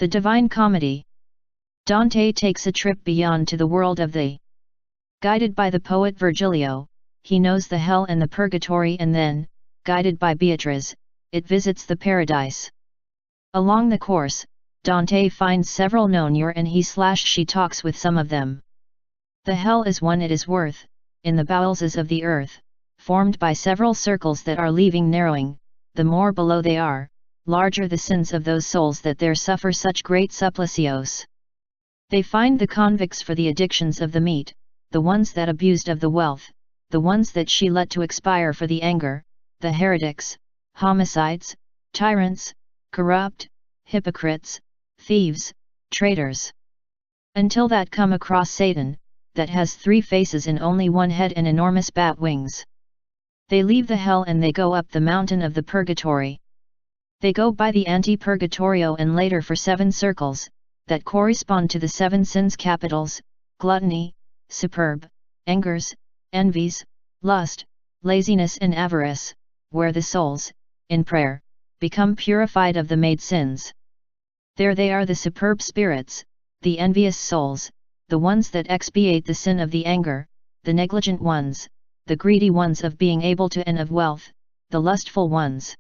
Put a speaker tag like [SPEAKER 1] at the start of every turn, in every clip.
[SPEAKER 1] The Divine Comedy. Dante takes a trip beyond to the world of the. Guided by the poet Virgilio, he knows the hell and the purgatory, and then, guided by Beatrice, it visits the paradise. Along the course, Dante finds several known and he/she talks with some of them. The hell is one, it is worth, in the bowels of the earth, formed by several circles that are leaving narrowing, the more below they are, larger the sins of those souls that there suffer such great supplicios. They find the convicts for the addictions of the meat, the ones that abused of the wealth, the ones that she let to expire for the anger, the heretics, homicides, tyrants, corrupt, hypocrites, thieves, traitors. Until that come across Satan, that has 3 faces and only 1 head and enormous bat wings. They leave the hell and they go up the mountain of the purgatory. They go by the anti-purgatorio and later for 7 circles, that correspond to the 7 sins capitals: gluttony, superb, angers, envies, lust, laziness and avarice, where the souls, in prayer, become purified of the made sins. There they are, the superb spirits, the envious souls, the ones that expiate the sin of the anger, the negligent ones, the greedy ones of being able to and of wealth, the lustful ones.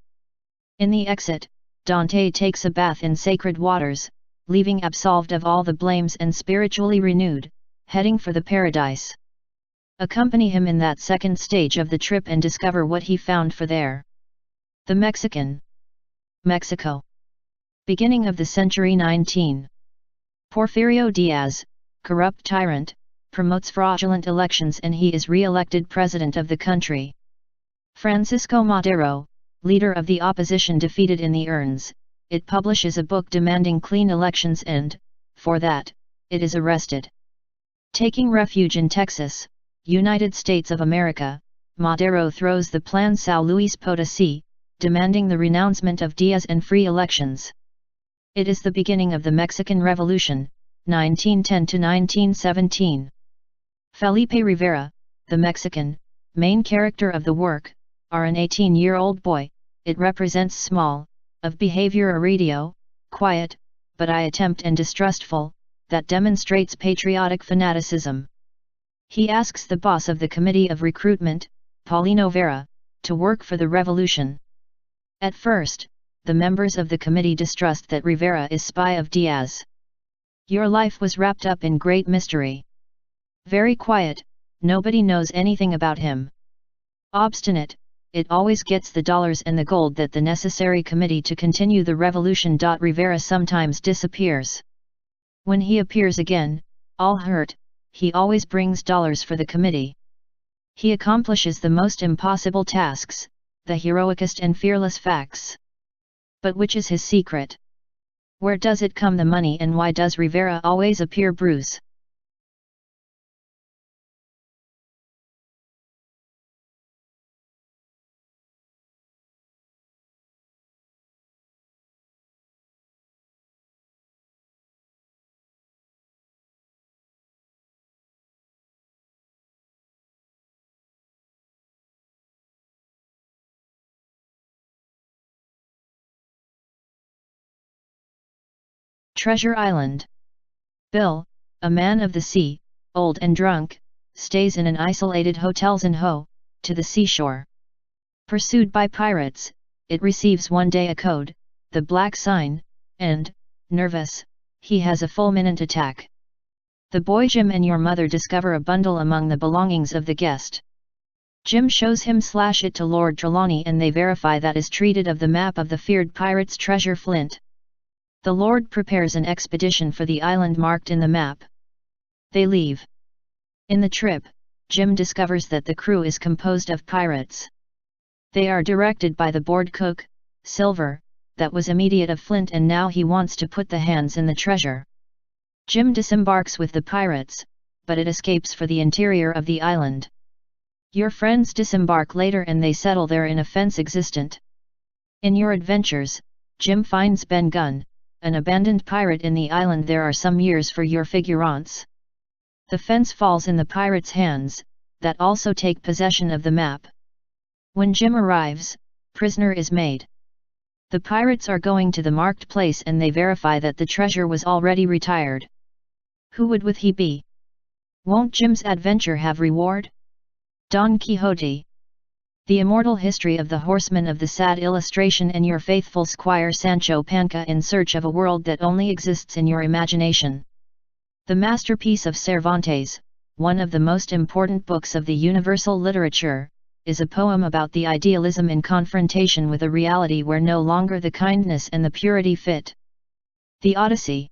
[SPEAKER 1] In the exit, Dante takes a bath in sacred waters, leaving absolved of all the blames and spiritually renewed, heading for the paradise. Accompany him in that second stage of the trip and discover what he found for there. The Mexican. Mexico. Beginning of the century 19. Porfirio Diaz, corrupt tyrant, promotes fraudulent elections and he is re-elected president of the country. Francisco Madero, leader of the opposition, defeated in the urns, it publishes a book demanding clean elections and, for that, it is arrested. Taking refuge in Texas, United States of America, Madero throws the Plan São Luís Potosí, demanding the renouncement of Diaz and free elections. It is the beginning of the Mexican Revolution, 1910 to 1917. Felipe Rivera, the Mexican, main character of the work, are an 18-year-old boy. It represents small, of behavior irredio, quiet, but I attempt and distrustful, that demonstrates patriotic fanaticism. He asks the boss of the Committee of Recruitment, Paulino Vera, to work for the revolution. At first, the members of the committee distrust that Rivera is spy of Diaz. Your life was wrapped up in great mystery. Very quiet, nobody knows anything about him. Obstinate, it always gets the dollars and the gold that the necessary committee to continue the revolution. Rivera sometimes disappears. When he appears again, all hurt, he always brings dollars for the committee. He accomplishes the most impossible tasks, the heroicest and fearless facts. But which is his secret? Where does it come, the money, and why does Rivera always appear Bruce? Treasure Island. Bill, a man of the sea, old and drunk, stays in an isolated hotel's in Ho, to the seashore. Pursued by pirates, it receives one day a code, the black sign, and, nervous, he has a fulminant attack. The boy Jim and your mother discover a bundle among the belongings of the guest. Jim shows him/it to Lord Trelawney and they verify that is treated of the map of the feared pirates' treasure Flint. The Lord prepares an expedition for the island marked in the map. They leave. In the trip, Jim discovers that the crew is composed of pirates. They are directed by the board cook, Silver, that was immediate of Flint, and now he wants to put the hands in the treasure. Jim disembarks with the pirates, but it escapes for the interior of the island. Your friends disembark later and they settle there in a fence existent. In your adventures, Jim finds Ben Gunn, an abandoned pirate in the island. There are some years for your figurantes. The fence falls in the pirates' hands, that also take possession of the map. When Jim arrives, prisoner is made. The pirates are going to the marked place and they verify that the treasure was already retired. Who would he be? Won't Jim's adventure have reward? Don Quixote. The immortal history of the horseman of the sad illustration and your faithful squire Sancho Panza in search of a world that only exists in your imagination. The masterpiece of Cervantes, one of the most important books of the universal literature, is a poem about the idealism in confrontation with a reality where no longer the kindness and the purity fit. The Odyssey.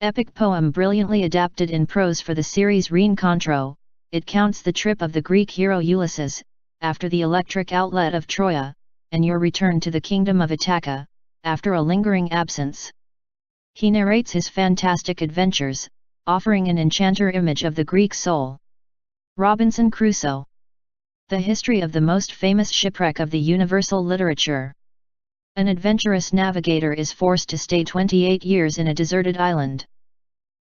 [SPEAKER 1] Epic poem brilliantly adapted in prose for the series Reencontro, it counts the trip of the Greek hero Ulysses, after the electric outlet of Troia, and your return to the kingdom of Ithaca, after a lingering absence. He narrates his fantastic adventures, offering an enchanter image of the Greek soul. Robinson Crusoe. The history of the most famous shipwreck of the universal literature. An adventurous navigator is forced to stay 28 years in a deserted island.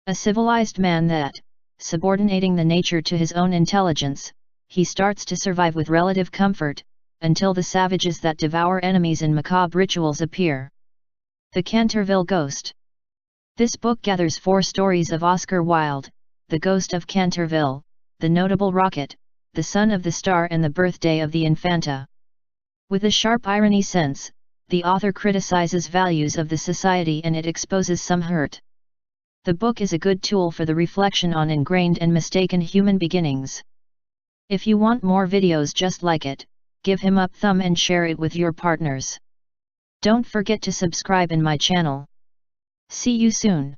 [SPEAKER 1] A civilized man that, subordinating the nature to his own intelligence, he starts to survive with relative comfort, until the savages that devour enemies in macabre rituals appear. The Canterville Ghost. This book gathers 4 stories of Oscar Wilde, the ghost of Canterville, the notable rocket, the son of the star and the birthday of the Infanta. With a sharp irony sense, the author criticizes values of the society and it exposes some hurt. The book is a good tool for the reflection on ingrained and mistaken human beginnings. If you want more videos just like it, give him up thumb and share it with your partners. Don't forget to subscribe in my channel. See you soon.